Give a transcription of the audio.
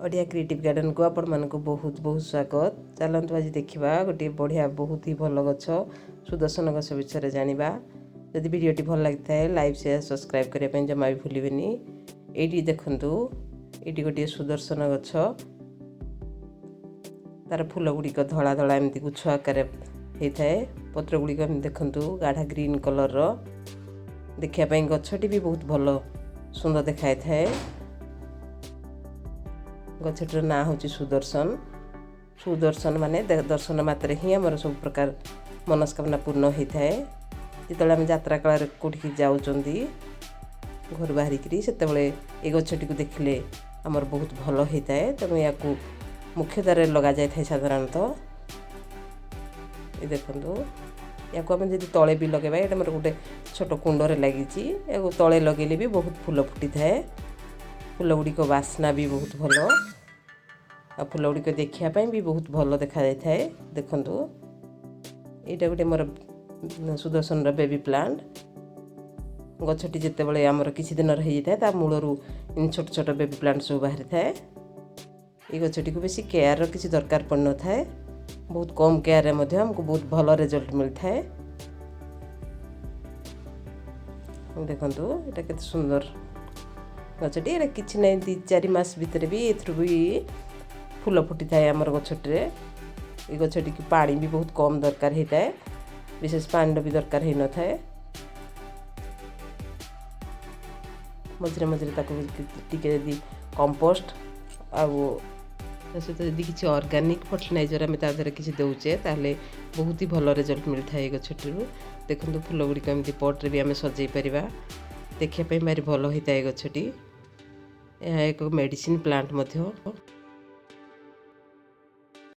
Odia creative garden को आपण मानक बहुत बहुत स्वागत। चलतु आज देखा गोटे बढ़िया बहुत ही भल गछ सुदर्शन गछ विषय जाना। जदि वीडियोटी भल लगी है लाइक शेयर सब्सक्राइब करने जमा भी भूलि। ये देखु ये गोटे सुदर्शन गछ तार फूल गुड़िक धला धला एमती गुच्छ आकार होता है। पत्र गुड़िक देखु गाढ़ा ग्रीन कलर देखापी गछटी भी बहुत भल सुंदर देखाई थाए। गछटर ना हूँ सुदर्शन। सुदर्शन माने दर्शन मात्र ही आमर सब प्रकार मनस्कामना पूर्ण होता है। जिते आम यात्रा काल कौटी जाऊँ घर बाहरिक से ये गछटी को देखिले आमर बहुत भल होता है। तेणु या मुख्य द्वार लग जाए साधारणतः। ये देखो या आम जब तले भी लगेबा ये मोर गोटे छोट कुंडरे लगी तले लगेले भी बहुत फूल फुटी थाए। फूल गुड़िक बास्ना भी बहुत भल आ फूल गुड़िक देखापी भी बहुत भल देखा जाए। देखु यहाँ गोटे मोर सुदर्शन बेबी प्लांट गछटी जिते आमर किसी दिन रही जाए मूलरू इन छोट छोट बेबी प्लांट सब बाहरी थाए। ये गछटी को बेसी केयर किसी दरकार पड़ न था। बहुत कम केयर हमको बहुत भल रिजल्ट मिलता है। देखु यहाँ के सुंदर गछटी ये कि ना 2-4 मास भितर भी भी फूल फुटी थाए आमर गछटे। ये गछटी की पानी भी बहुत कम दरकार होता है। विशेष पानी भी दरकार हो न था। मझे मझे टी कंपोस्ट सहित जब किसी ऑर्गेनिक फर्टिलाइजर आम तादर किसी दौचे ताले बहुत ही भल रिजल्ट मिलता है। गछटी देखो फूल गुड़िक एमती पट्रे भी आम सजई पार देखापी भारी भल होता है। गछटी यह एक मेडिसिन प्लांट।